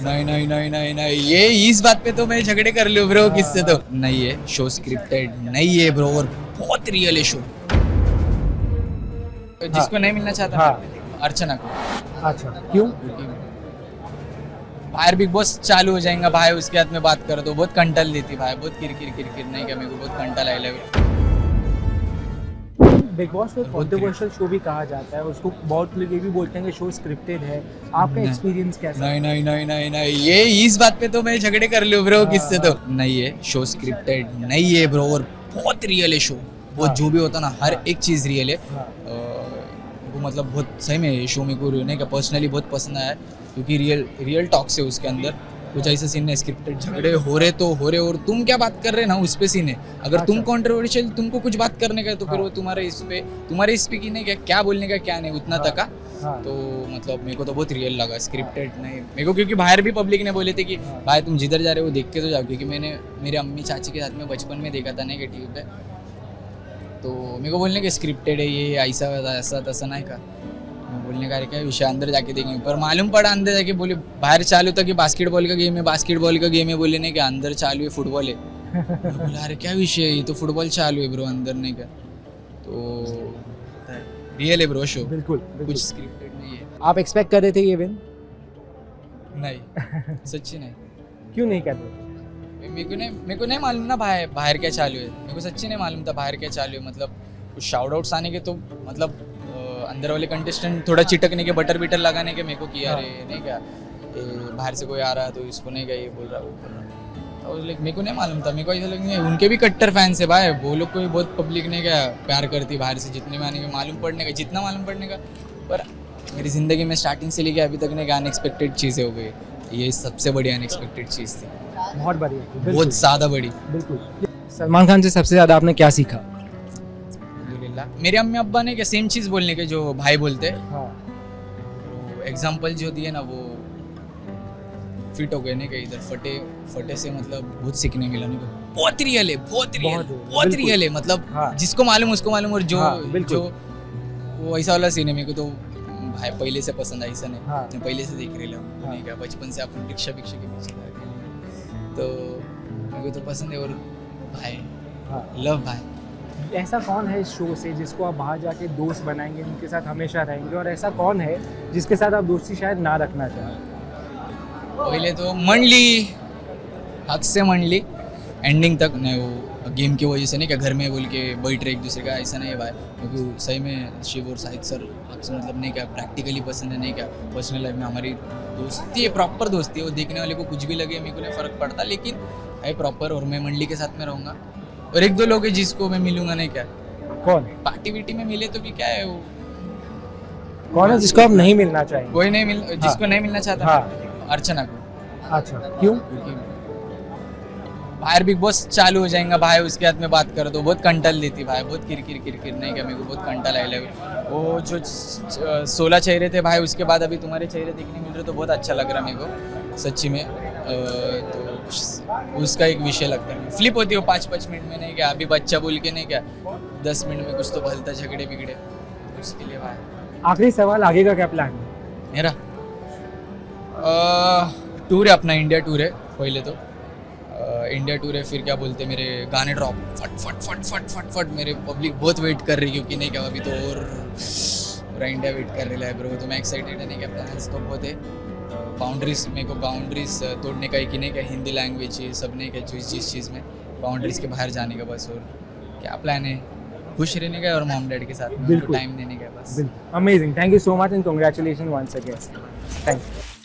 नहीं नहीं नहीं नहीं नहीं, ये इस बात पे तो मैं झगड़े कर लूँ ब्रो किससे तो नहीं है, शो स्क्रिप्टेड नहीं है ब्रो, और बहुत रियल है शो। जिसको नहीं मिलना चाहता अर्चना को। अच्छा, क्यों? बाहर बिग बॉस चालू हो जाएगा भाई, उसके हाथ में बात कर दो, बहुत कंटल देती भाई, बहुत किरकिर किरकिर नहीं क्या, मेरे को बहुत कंटल आई लगे। बिग बॉस को कंट्रोवर्शियल शो भी कहा जाता है, उसको बहुत लोग ये भी बोलते हैं कि शो स्क्रिप्टेड है। आपका एक्सपीरियंस कैसा है? नहीं नहीं नहीं नहीं नहीं, ये इस बात पे तो मैं झगड़े कर लूँ ब्रो किससे तो नहीं है, शो स्क्रिप्टेड नहीं है ब्रो, और बहुत रियल है शो, वो जो भी होता ना हर एक चीज़ रियल है। वो मतलब बहुत सही में ये शो मेरे को नहीं का पर्सनली बहुत पसंद आया, क्योंकि रियल टॉक्स है उसके अंदर, कुछ ऐसे सीन है स्क्रिप्टेड झगड़े हो रहे तो हो रहे, और तुम क्या बात कर रहे हैं ना उस पे सीन है। अगर तुम कंट्रोवर्शियल तुमको कुछ बात करने का है तो फिर वो तुम्हारे इस पे की नहीं क्या बोलने का क्या नहीं उतना तक का। तो मतलब मेरे को तो बहुत रियल लगा, स्क्रिप्टेड नहीं मेरे को, क्योंकि बाहर भी पब्लिक ने बोले थे कि भाई तुम जिधर जा रहे हो देख के तो जाओ, क्योंकि मैंने मेरे अम्मी चाची के साथ में बचपन में देखा था नहीं कि टीवी पे, तो मेरे को बोलने के स्क्रिप्टेड है ये ऐसा तसा नहीं का, बोलने का क्या विषय अंदर जाके देखेंगे, पर मालूम पड़ा अंदर जाके बोले बाहर चालू था कि बास्केटबॉल का गेम है, बोले नहीं क्या अंदर चालू है फुटबॉल है। मैं बोला अरे क्या विषय है, ये तो फुटबॉल चालू है ब्रो अंदर नहीं क्या, तो रियल है ब्रो शो, बिल्कुल कुछ स्क्रिप्टेड नहीं है। आप एक्सपेक्ट कर रहे थे ये विन? नहीं सच्ची नहीं, क्यों नहीं कर रहे? मेरे को नहीं मालूम ना बाहर क्या चालू है, मेरे को सच्ची नहीं मालूम था बाहर क्या चालू है, मतलब कुछ शाउट आउट्स आने के तो मतलब अंदर वाले कंटेस्टेंट थोड़ा चिटकने के बटर बिटर लगाने के मेरे को किया रे नहीं क्या, बाहर से कोई आ रहा तो इसको नहीं क्या ये बोल रहा वो कर रहा, और लाइक मेरे को नहीं मालूम था, मेरे को ऐसा लगे उनके भी कट्टर फैंस है भाई, वो लोग को भी बहुत पब्लिक ने क्या प्यार करती बाहर से, जितने में आने का जितना मालूम पड़ने का, पर मेरी ज़िंदगी में स्टार्टिंग से लेके अभी तक ने अनएक्सपेक्टेड चीज़ें हो गई, ये सबसे बड़ी अनएक्सपेक्टेड चीज़ थी, बहुत बढ़िया, बहुत ज़्यादा बड़ी। बिल्कुल। सलमान खान से सबसे ज़्यादा आपने क्या सीखा? मेरे अम्मी अब्बा ने क्या सेम चीज़ बोलने के जो भाई बोलते हैं, एग्जाम्पल जो दिए ना वो फिट हो गए नहीं कि इधर फटे से मतलब बहुत सीखने मिला नहीं, बहुत रियल है, बहुत रियल है, मतलब जिसको मालूम उसको मालूम, और जो वो ऐसा वाला सीन है मेरे को तो भाई पहले से पसंद है, ऐसा नहीं मैं पहले से देख रही नहीं क्या, बचपन से अपन रिक्शा के पीछे तो मेरे को तो पसंद है, और भाई लव भाई। ऐसा कौन है इस शो से जिसको आप बाहर जाके दोस्त बनाएंगे, उनके साथ हमेशा रहेंगे, और ऐसा कौन है जिसके साथ आप दोस्ती शायद ना रखना चाहें? पहले तो मंडली हक से मंडली एंडिंग तक नहीं, वो गेम की वजह से नहीं क्या घर में बोल के बैठ रहे एक दूसरे का, ऐसा नहीं है भाई, क्योंकि सही में शिव और साहिद सर हक से मतलब नहीं क्या प्रैक्टिकली पसंद है नहीं क्या, पर्सनल लाइफ में हमारी दोस्ती है, प्रॉपर दोस्ती है, वो देखने वाले को कुछ भी लगे मेरे को नहीं फ़र्क पड़ता, लेकिन है प्रॉपर, और मैं मंडली के साथ में रहूँगा, और एक दो लोग हैं जिसको मैं मिलूंगा नहीं क्या। कौन? पार्टी वीटी में मिले तो भी क्या है वो, कौन है जिसको आप नहीं मिलना चाहेंगे? कोई नहीं जिसको नहीं मिलना चाहता अर्चना को। अच्छा, क्यों? क्योंकि बाहर बिग बॉस चालू हो जाएगा भाई, उसके हाथ में बात कर दो, बहुत कंटल देती भाई, बहुत किरकिर नहीं क्या, मेरे को बहुत कंटल आई लगे, वो जो 16 चेहरे थे भाई, उसके बाद अभी तुम्हारे चेहरे देखने मिल रहे तो बहुत अच्छा लग रहा मेरे को सच्ची में, तो उसका एक विषय लगता है, फ्लिप होती है वो 5-5 मिनट में नहीं क्या, अभी बच्चा बोल के नहीं क्या 10 मिनट में कुछ तो भलता झगड़े बिगड़े, उसके लिए भाई। आखिरी सवाल, आगे का क्या प्लान है? मेरा टूर है अपना, इंडिया टूर है पहले तो, इंडिया टूर है, फिर क्या बोलते हैं मेरे गाने ड्रॉप फट मेरे पब्लिक बहुत वेट कर रही है, क्योंकि नहीं क्या अभी तो और पूरा इंडिया वेट कर रहा है ब्रो, तो मैं एक्साइटेड है नहीं क्या, प्लान्स तो बहुत है, बाउंड्रीज मेरे को बाउंड्रीज तोड़ने का ही कि नहीं क्या, हिंदी लैंग्वेज है सब नहीं क्या, जिस चीज़ में बाउंड्रीज के बाहर जाने का बस, और क्या प्लान है खुश रहने का और मॉम डैड के साथ टाइम देने का बस। Amazing, thank you so much and congratulation once again, thank you.